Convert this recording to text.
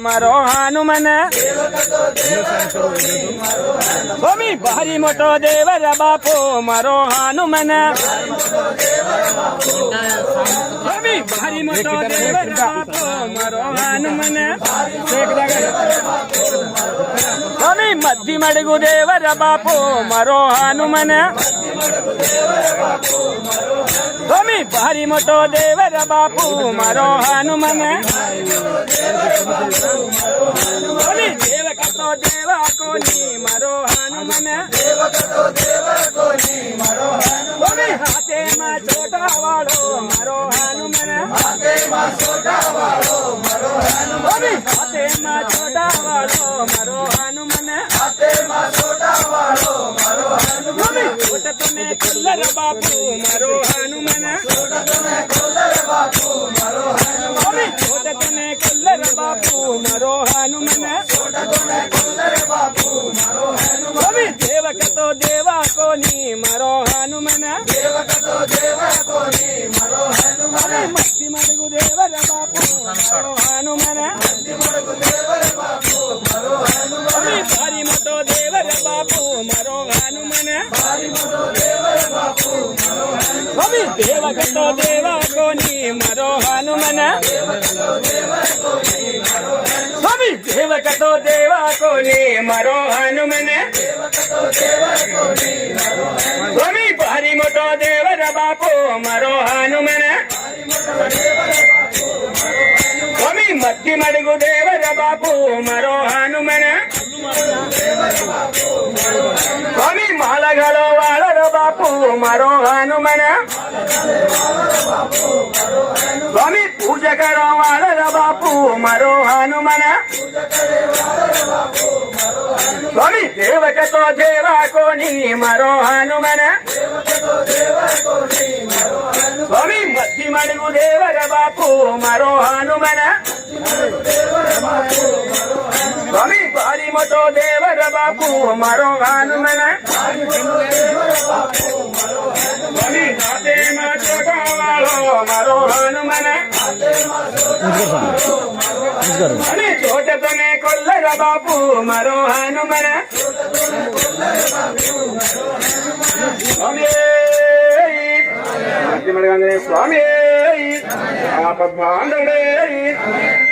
मारो हनुमन भूमि भारी मोटो देवर बापो मारो हनुमन भूमि भारी मोटो देवर बापो मारो हनुमन भूमि मध्य मडगु देवर बापो मारो हनुमन भूमि भारी मोटो देवर बापू मारो हनुमन भूमि देवकतो देवा कोनी मारो हनुमन भूमि हाथे में छोटा वालो मारो हनुमन भूमि हाथे में छोटा वालो मारो हनुमन भूमि छोटा तुम्हें कल्लर बापू मारो हनुमन भूमि छोटा तुम्हें कल्लर बापू मारो हनुमन भूमि देवकतो देवा कोनी मारो हनुमन मस्ती मडगु देवर बापू मारो हनुमन भूमि भारी मोटो देवर बापू मारो हनुमन भूमि देवकतो देवा कोनी मारो हनुमन भूमि देवकतो देवा कोनी मारो हनुमन भूमि भारी मोटो देवर बापू मारो हनुमन भूमि मध्य मडगु देवर बापू मारो हनुमन भूमि मालगलो वालर बापू मारो हनुमन भूमि पूजा करो वालर बापू मारो हनुमन भूमि देवकतो देवा कोनी मारो हनुमन भूमि मध्य मडगु देवर बापू मारो हनुमन भूमि भारी मोटो देवर बापू मारो हनुमन भूमि हाथे में छोटा वालो मारो हनुमन भूमि छोटे तने कोल्लर बापू मारो हनुमन स्वामी स्वामी आप बांधड़े